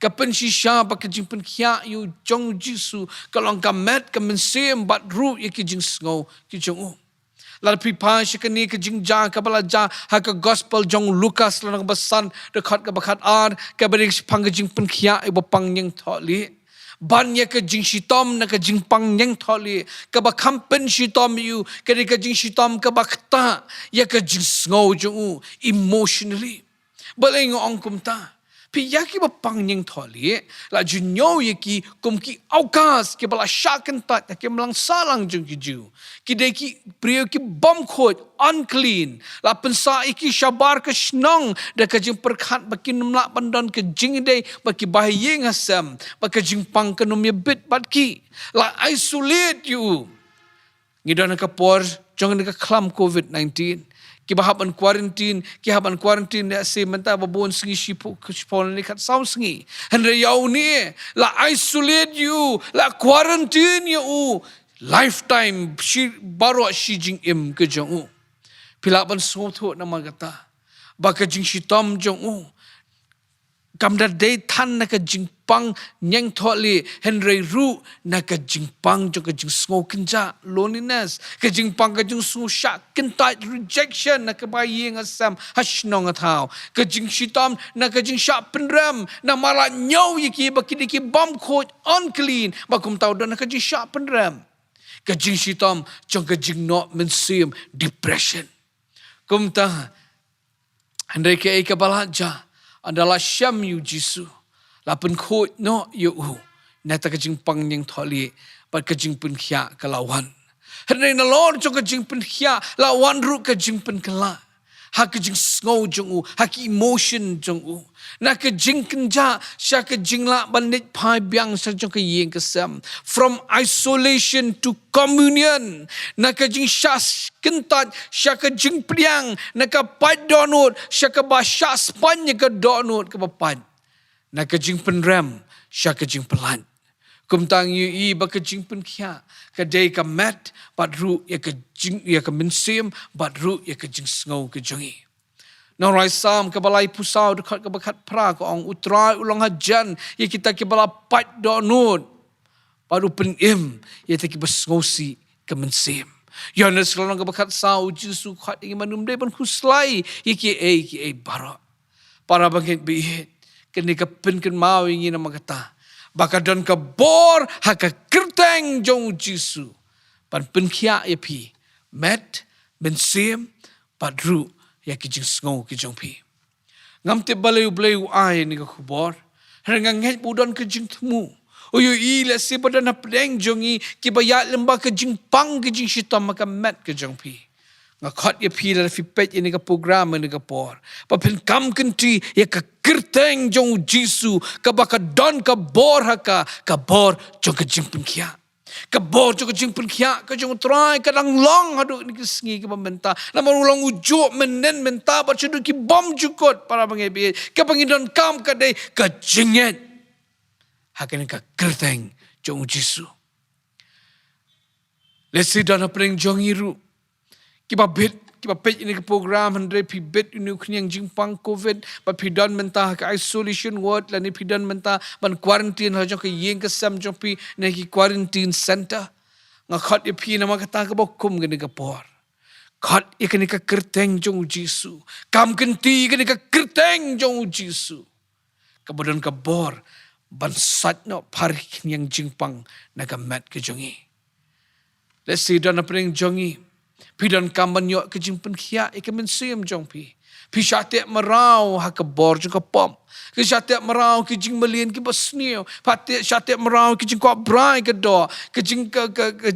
Kapen shisha ba kejing pen kia iu jong Jesu. Kalong kemet ke mensim bat ru ya kejing sngau kejong Lalu pipa syakani ke jingja ke balaja haka gospel jong Lukas lanang basan dekat ke bakat ar ke bering sipang ke jing penkia ibu pang yang tholi ban ya ke jing shitom na ke jing pang yang tholi ke bakampen shitom yu ke jing shitom ke bakta ya ke jing ngau jong emotionally baleng ong kumta pi yaki bapang yang tholi la junyo yaki kumki aukas ke bala syakan tat ke melang salang jong kiju kideki prio ki bom khot unclean la pensa iki syabar ke snong da ke jing perkhat bakin mlak pandon ke jing dei baki bahayeng hasam baki jing pang ke nom bit batki la isolate you ngidana ka por jong ni ka klam COVID-19 ki bahaban quarantine ne se menta babon singi shipo ni kat sound singi henre yau ni la isolate you la quarantine you lifetime shi baro shi jing im ke jong pilaban so tho na magata baka jing shi tom jong kamda day tan na ka jingpang nyang tholi henry ru na ka jingpang jo ka jing sngo kinja loneliness ka jingpang ka jing su sha kintai rejection na ka baying asam hashnong athau ka jing shitam na ka jing sha penram na mala nyau yiki bakidi ki bom khoj unclean bakum tau don na ka jing sha penram ka jing shitam jong ka jing no men sim depression kumta henry ke ka balaja adalah syam yu jisu lapen khot no yu na ta kajing pang nyang tholi pat kajing pun khia kalawan henry na lor jo kajing pun khia lawan ru kajing pun kala ha kajing sngo jong ha ki emotion jong na kajing kenja sha kajing la bandit phai byang sa jong ka yeng kasam from isolation to communion na kajing sha kentat sha kajing priang na ka pat donut sha ka ba sha spanya ka donut ka papan na kajing penram sha kajing pelan kumtang yu i ba kajing pen khia ka dei ka mat pat ru ya kajing ya ka minsim pat ru ya kajing sngo ka jongi no rai sam ka balai pusau dekat ka bakat pra ko ong utrai ulang hajan ya kita ke bala pat donut paru pen im ya ta ki basngosi ka minsim ya na selong ka bakat sau jisu khat ing manum dei ban khuslai ki e bara para bangit bi kini ka pen ken mau ingin magata baka don ka bor haka kerteng jong jisu pan penkhia ya pi met bensim padru ya ki jing sngo ki jong pi ngam te baleu ai ni ka khubor rengang ngai budon ke jing thmu oyo i le se padan apdeng jongi ki baya lemba ke jing pang ke jing shitam ka met ke jong pi nga khat ya pi la fi pet ini ka program ni ka por pa pen kam kenti ya ka kerteng jong jisu ka baka don ka bor haka ka bor jong ka jing penkhia ka bor jong ka jing penkhia ka jong try ka lang long hadu ni kisngi ka pamenta na marulong ujo menen menta ba chudu ki bom jukot para bangebi ka pangidon kam ka dei ka jinget hakan ka kerteng jong jisu let's see dana pring jong iru kiba pet ini ke program andre pi bet ini knyang jingpang covid pa pidan mentah ka isolation ward la ni pidan mentah ban quarantine ha jong ke yeng ke sam jong pi ne ki quarantine center nga khat pi na ma kata ka bokum ke ni ka por khat ikani ka kerteng jong jisu kam kenti ikani ka kerteng jong jisu kabodon ka bor ban sat no par knyang jingpang na ka mat ke jongi let's see dan apring jongi pidan kamban yo ke jing pen khia e ke men sim jong pi shate marau ha ka bor jong ka pom ke shate marau ke jing malien ke basnio pate shate marau ke jing ko brai ke do ke jing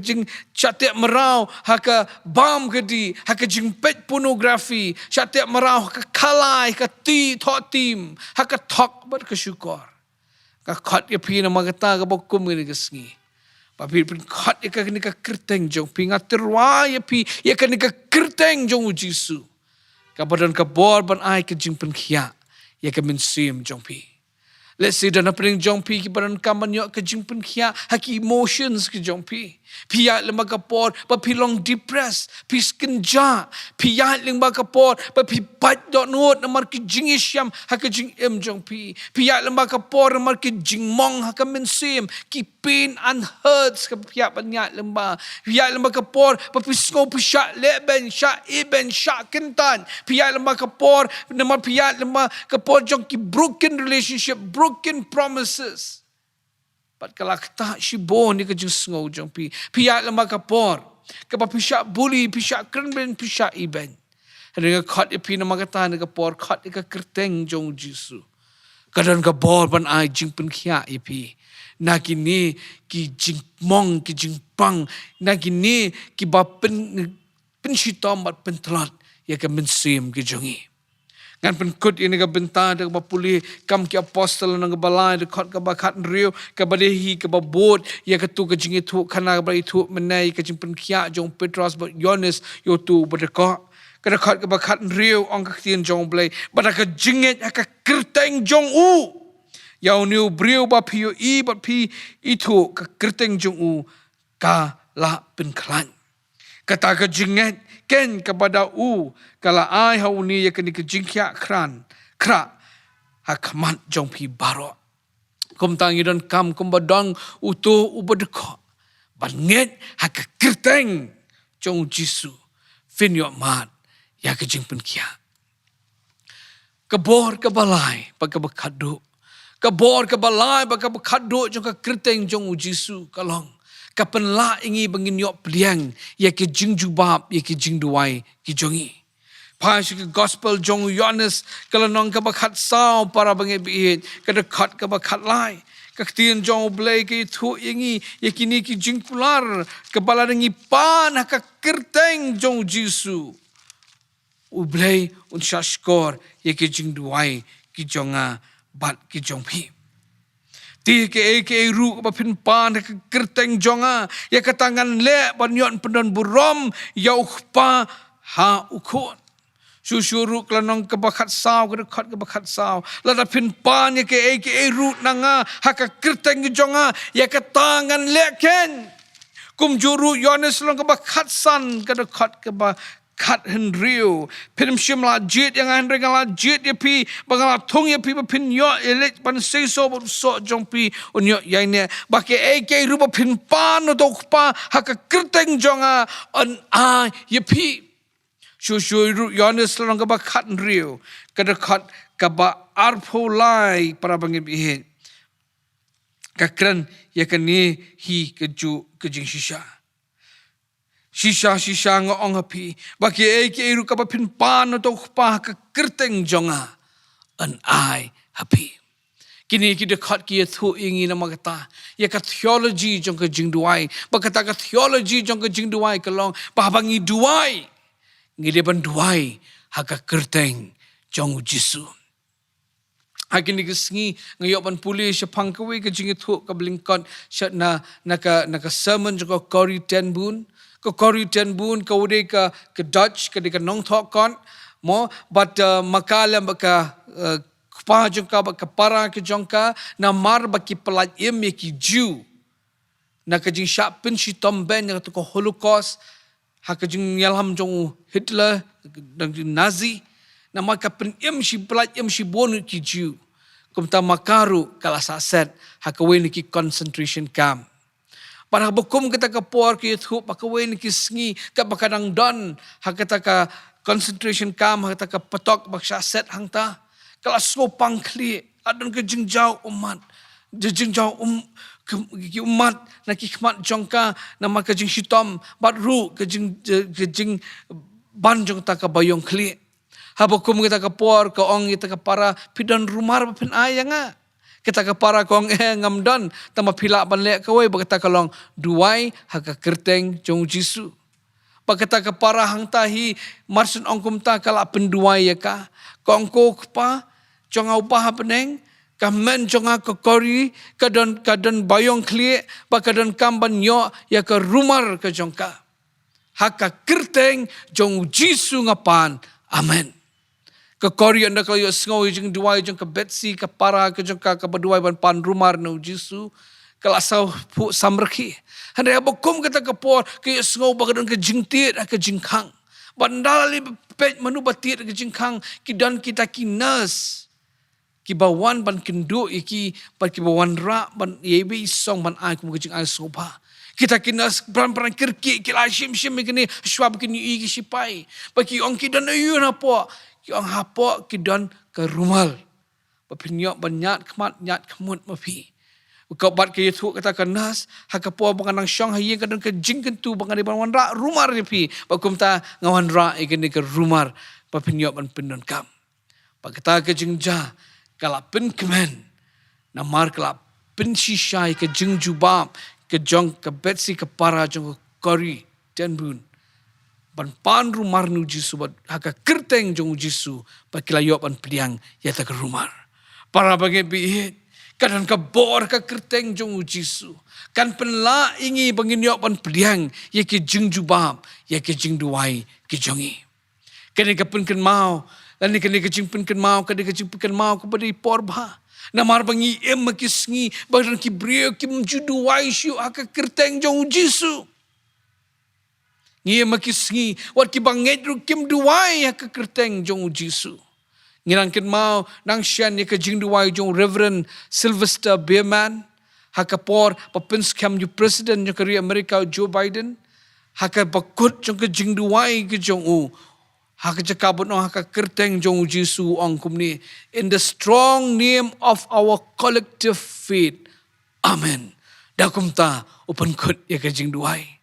jing shate marau ha ka bam ke di ha ke jing pet pornography shate marau ka khalai ka ti tho tim ha ka thok bat ke syukor ka khat ye pi na magata ka bokum ni ke sngi papi pin khat ya kani ka kerteng jong pi ngaterwa ya pi ya kani ka kerteng jong jisu ka badan ka bor ban ai ka jing pen khia ya ka min sim jong pi let's see dan apring jong pi ki badan ka man yo ka jing pen khia haki emotions ki jong pi ya lema ka por pa pi long depressed pi skin ja ya lema ka por pa pi pat do not na mar ki jing isham ha ka jing em jong pi ya lema ka por na mar ki jing mong ha ka min sim ki pain and hurts ka ya banya lemba ka por pa pi sko pi sha leben sha iben sha kintan ya lemba ka por na mar ya lemba ka por jong ki broken relationship broken promises pat kalakta si bon ni ka jing sngo jong pi ya lemba ka por ka pa pi sha bully pi sha krenben pi sha iben henga khat pi na magata ni ka por khat ka kerteng jong jisu kadan ka bor ban ai jing pen khia ipi na kini ki jing mong ki jing pang na kini ki ba pen shitom bat pen tlat ya ka men sim ki jongi Ngan penkut ini ke bentar de ke pulih kam ki apostel nang ke balai de khot ke bakat riu ke badehi ke babot ya ke tu ke jingi tu kana ba itu menai ke jimpen kia jong Petrus ba Yohanes yo tu berdeka ke khot ke bakat riu ong ke tien jong blai bada ke jingit ka kerteng jong u yau niu briu ba pio I ba pi itu ke kerteng jong u ka la pen klan kata ke jingit ken kepada u kala ai hau ni ya kini ke jingkia kran kra hakmat jong pi baro kum tangi don kam kum badong utu ubedeko banget hak kerteng jong jisu fin yo mat ya ke jing pen kia kebor ke balai baka bekadu kebor ke balai baka bekadu jong ke kerteng jong jisu kalong kapan la ingi bangin yok pliang ya ke jing jubab ya ke jing duai ki jongi pas ke gospel jong Yohanes kalau nong ka bakat sao para bangai biit ka dekat ka bakat lai ka tien jong blai ke thu ingi ya kini ki jing pular kepala dengi pan ka kerteng jong jisu u blai un shashkor ya ke jing duai ki jonga bat ki jong pi ti ke ru ba pin pan ke kerteng jonga ya ke tangan le ban yon pendon burom ya ukpa ha ukon susyuru klanong ke bakat saw ke dekat ke bakat saw lada pin pan ya ke ru nanga ha ke kerteng jonga ya ke tangan le ken kum juru Yohanes long ke bakat san ke dekat ke kat henriu pin shim la jit yang henri la jit ya pi bangala thong ya pi pin yo elek pan sei so so jong pi on yo ya ne ba ke rupa pin pan to pa ha ka kerteng jonga on a ya pi shu Yohanes long ka ba kat henriu ka de kat ka ba arpo lai para bangin bi ka kran ya ka ni hi ka ju ka jing Shisha nga ong hapi baki ke ru ka pin pan to pa ka kerteng jonga an ai hapi kini ki dekat ki thu ingi na magata ya ka theology jong ka jing duai bakata ka theology jong ka jing duai kalong pa bangi duai ngi de ban duai ha ka kerteng jong jisu Hakini kesengi ngayok ban puli sepang kawe ke jing thu ka blingkot shat na ka sermon jong ka kori ten bun ko kori ten bun ka ude ka Dutch ka de ka nong thok kon mo but makalam baka pa jongka baka para ke jongka na mar baki pelaj im ki Jew na ka jing sharp pin shi tomben na to ko Holocaust ha ka jing yalham jong Hitler dan Nazi na maka pin im shi pelaj im shi bon ki Jew kumta makaru kala saset ha ka wen ki concentration camp Para bukum kita ke por ke thu pakawen ki sngi ka bakadang don ha kita ka concentration camp ha kita ka patok baksha set hangta kala so pangkli adon ke jingjau umat jingjau ki umat na ki khmat jongka na maka jing shitom batru ke jing ban jong ta ka bayong kli ha bukum kita ke por ke ong kita ke para pidan rumar pin ayanga kita ke para kong ngamdon tama pila banlek kawe bakata kalong duai haka kerteng jong jisu bakata ke para hangtahi marsun ongkum ta kala penduai ya ka kongko pa jong upah peneng kamen jong ka kori kadon bayong klie bakadon kamban yo ya ke rumar ke jongka haka kerteng jong jisu ngapan amen ke kori anda kalau sengoi jeng duai jeng ke Betsy ke para ke jeng ka berduai ban pan rumar no Jisu kalau asau pu samrki hande abokum kata ke por ke sengoi bagadon ke jingtit ke jingkang bandali pet manu batit ke jingkang kidan kita kinas ki bawan ban kendu iki ban ki bawan ra ban yebi song ban ai kum ke jing ai sopa kita kinas peran kirki kila shim kini swab kini iki sipai bagi ong kidan ayu na po yang hapok kidon ke rumal bapinyok banyak kemat nyat kemut mapi kau bat ke yetu kata kenas hakapo banganang syong haye kadon ke jing kentu bangan ban ra rumar ni pi bakum ta ngawan ra ikene ke rumar bapinyok ban pendon kam pakata ke jingja kala pen kemen namar kala pen shisha ke jing jubab ke jong ke Betsy ke para jong kori ten bun ban pan rumar nu Jisu bat haka kerteng jong Jisu bat kilayok ban pediang ya tak rumar. Para bagai biit kadang ka bor ka kerteng jong Jisu. Kan penla ingi bangin yok ban pediang ya ke jing jubab ya ke jing duai ke jongi. Kene ka pen ken mau dan ni kene ka jing pen ken mau kene ka jing pen ken mau kepada porba. Namar bangi makisngi badan ki brio ki mjuduai syu haka kerteng jong Jisu. Ngi makisngi wat ki banget ru kim duai haka kerteng jong Jisu. Ngirang ken mau nang shan ya ka jing duai jong Reverend Sylvester Bierman haka por papins kam ju president jong kari Amerika Joe Biden haka bakut jong ka jing duai ke jong haka cakap no haka kerteng jong Jisu ong kumni in the strong name of our collective faith. Amen. Dakumta open kut ya ka jing duai.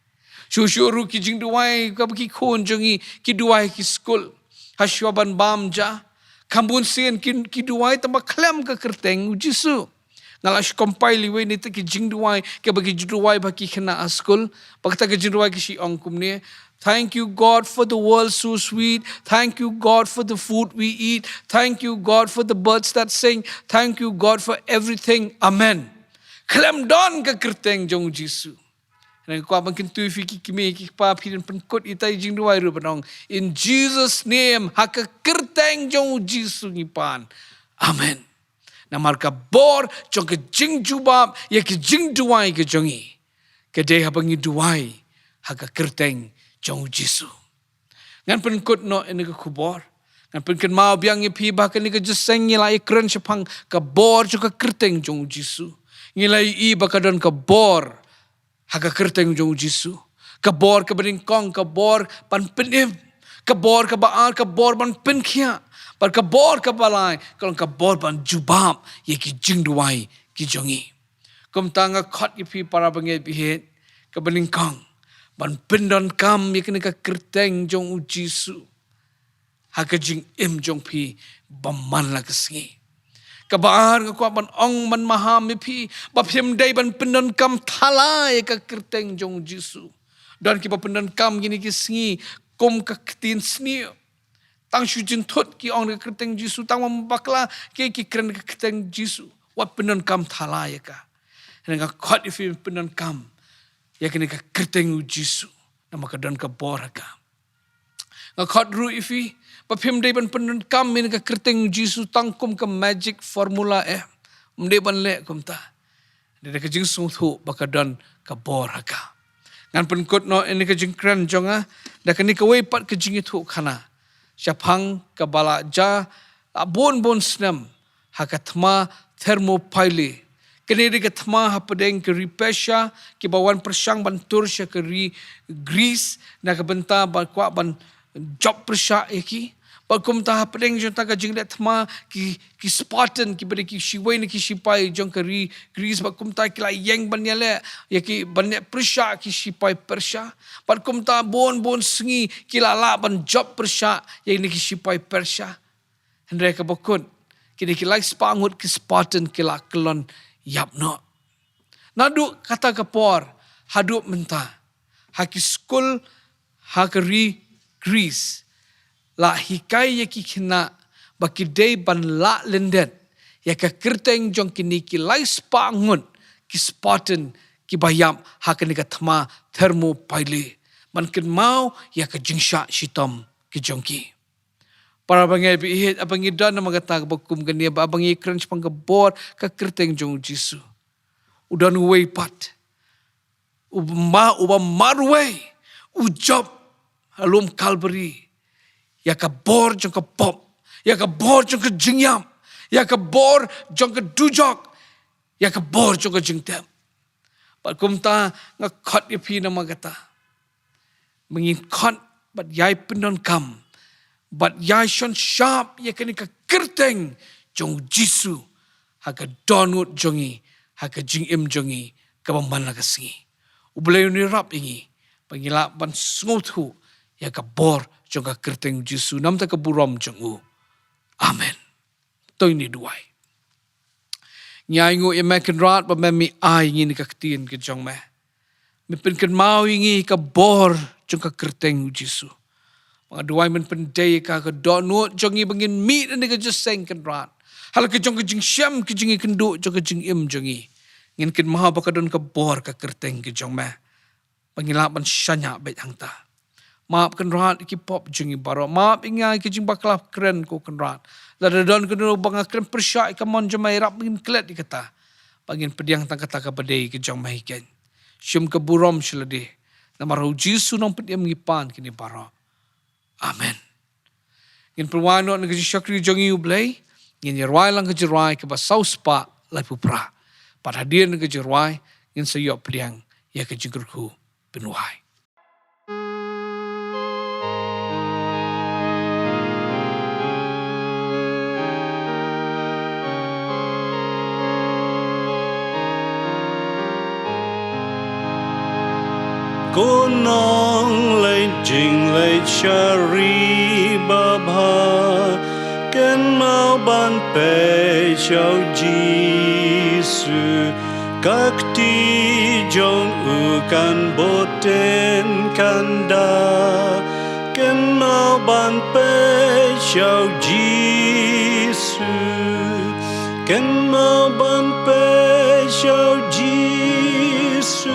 Syusyuru ki jing duai ka baki kon jongi ki duai ki skul. Hasyaban bamja. Kambun sen ki duai tambah klam ka kerteng Jisu. Ngalash compile we ni ki jing duai ka bagi duai baki kena askul. Bakta ka jing duai ki si ong kumni. Thank you, God, for the world so sweet. Thank you, God, for the food we eat. Thank you, God, for the birds that sing. Thank you, God, for everything. Amen. Klam don ka kerteng jong Jisu. Nang ko bangkin tu fiki kimi ki pa pirin penkut itai jing duai ru banong. In Jesus name haka kerteng jong Jisu ngipan. Amen. Namar ka bor jong ke jing jubab ya ke jing duai ke jongi. Ke de habangi duai haka kerteng jong Jisu. Ngan penkut no ini ke kubor. Ngan penken mau biang pi bahkan ni ke jeseng ngilai keren sepang ke bor jong ke kerteng jong Jisu. Ngilai i bakadon ke bor haka kerteng jong Jisu. Kabor ke beringkong, kabor pan penim. Kabor ke baal, kabor pan penkia. Par kabor ke balai, kalau kabor pan jubab, ye ki jing duai ki jongi. Kum tanga kot ipi para bangit bihet, ke beringkong. Pan pendon kam, ye kena ke kerteng jong Jisu. Haka jing im jong pi, baman la kesengi. Kabar ko ban ong man maham pi baphem dai ban pendon kam thalai ka kerteng jong Jisu dan ki pendon kam gini ki sngi kom ka tin sni tang shu jin thot ki ong ka kerteng Jisu tang bakla ki kren ka kerteng Jisu wa pendon kam thalai ka nga khot if pendon kam ya kini ka kerteng Jisu nama ka don ka boraka nga khot ru ifi Papim day ban pendon kam min ka kerteng Jisu tangkum ka magic formula mde ban le kumta. Dede ka jing sung thu bakadon ka bor haka. Ngan penkut no ini ka jing kren jonga da ka ni ka wei pat ka jing thu khana. Syapang ka bala ja bon snam haka thma thermopyle. Kene de ka thma hapadeng ka ripesha ki bawan persang ban tursya ka Greece na ka benta ba kwa ban job persya eki. Pagkum ta pedeng jong ta ka jing let thma ki Spartan ki bade ki shiwai ni ki shipai jong ka Greece pagkum ta ki la yeng ban le ya ki ban persya ki shipai persya pagkum ta bon sngi ki la ban job persya ya ni ki shipai persya hendra ka bokun ki ki like spangut ki Spartan ki la kelon yap no nadu kata ka por hadu menta haki skul hakari Greece la hikai ya ki kena baki day ban la lendet ya ka kerteng jong kini ki lai spangun ki Spartan ki bayam hakani ka thma thermopyle man ken mau ya ka jingsha shitom ki jongki para bangai bi abangi dan magata bakum gania abangi crunch panggabor ka kerteng jong Jisu udan way pat uba marway ujob alum Calvary ya ka bor jong ka pop, ya ka bor jong ka jingyam, ya ka bor jong ka dujok, ya ka bor jong ka jingtem. Pagkumta nga khot ipi na magata. Mengin khot bat yai pendon kam, bat yai shon sharp ya kani ka kerteng jong Jisu, ha ka donut jongi, ha ka jingim jongi, ka bamban la ka singi. Ubulay ni rap ingi, pangila ban sngothu, ya ka bor jong ka kerteng Jisu nam ta ka burom jong u. Amen. Toy ni duai. Nyai ngu imakin rat ba memi ai ngi ni ka ktien ke jong me. Mi pen kan mau ingi ka bor jong ka kerteng Jisu. Mengaduai men pendai ka ke donut jongi bangin mi dan ke jeseng kan rat. Hal ke jong ke jing syam ke jingi kenduk jong ke jing im jongi. Ngin kin maha bakadon ke bor ke kerteng ke jong meh. Pengilapan syanya bet hang ta. Maaf kan rat ki pop jongi baro. Maaf ingai ke jing baklap keren ko kan rat. Lada don ke dulu bang keren persyak ke mon jomai rap bangin klet dikata. Bangin pediang tang kata ke bedai ke jong meh ikan. Syum ke burom syelade. Namar Jisu nang pediam ngipan kini baro. Amen. Ngin perwano ng syakri jongi ublay, ngin yerwai lang kejerai ke basau spa lai pupra. Pada hadir ng kejerai, ngin sayok pediang ya kejengkurku penuhai. Cô nong lấy trình lấy chari ba ba ken mau ban pe chao Giêsu các ti jong u kan boten kan da ken mau ban pe chao Giêsu ken mau ban pe chao Giêsu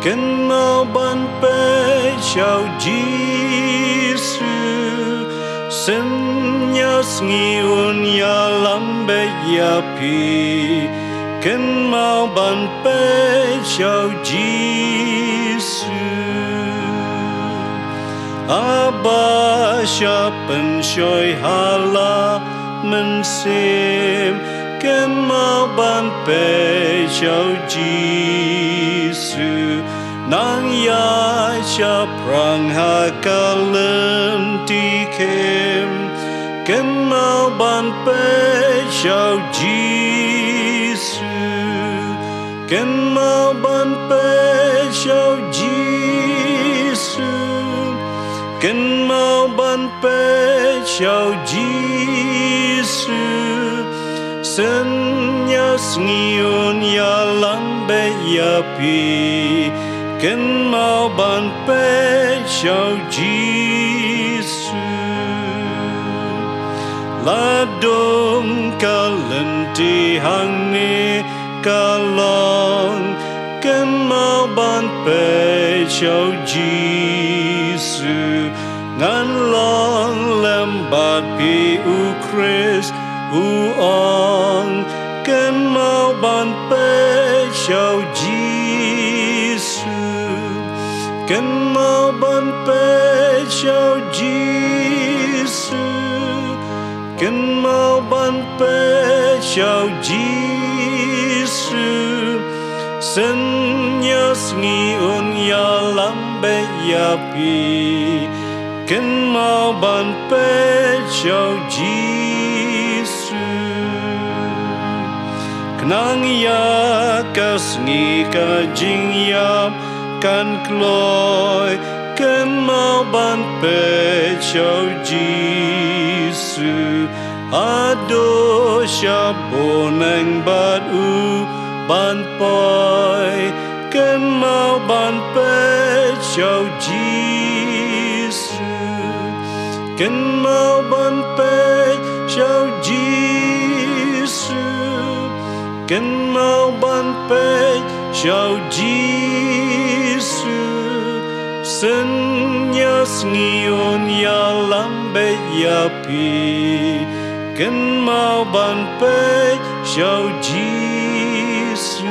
Ken mau ban pe chào Giêsu sen nhas ngiun ya lambe ya pi ken mau ban pe chào Giêsu Abba shapen shoy hala men sem ken mau ban pe chào Giêsu nang ya cha prang ha kalem ti kem ken mau ban pe chào Giêsu ken mau ban pe chào Giêsu ken mau ban pe chào Giêsu sen nhas ngiun ya lambe ya pi ken mau ban pe chào Giêsu la dom ka len ti hang ni ka long ken mau ban pe chào Giêsu ngan long lem bat pi u Christ u ong ken mau ban pe chào Giêsu ken mau ban pe chào Giêsu ken mau ban pe chào Giêsu sen nhas ngiun ya lambe ya pi ken mau ban pe chào Giêsu Nang ya kas ngi ka jing yam kan kloi ken mau ban pe chào Giêsu ado sha bonang bat u ban poi ken mau ban pe chào Giêsu ken mau ban pe chào Giêsu ken mau ban pe chào Giêsu sen nhas ngiun ya lambe ya pi ken mau ban pe chào Giêsu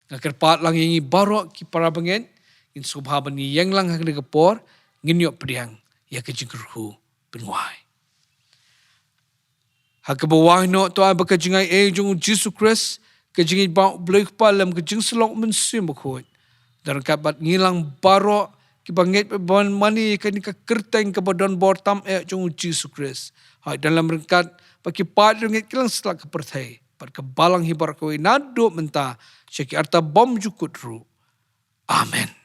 Nakerpat lang yang barok ki para bengen in subha bani yang lang hak negapor nginyok pediang ya kejengkurku penuai hak bawah no to aba kejingai jong Jesus Christ kejingai ba blai palam kejing selok mensim bakot dan kabat ngilang barok ki banget ban mani kan ka kerteng ke badan bortam jong Jesus Christ hai dalam rengkat baki pat rengit kilang selak kepertai pat kebalang hibar ko nado menta syaki arta bom jukut ru amen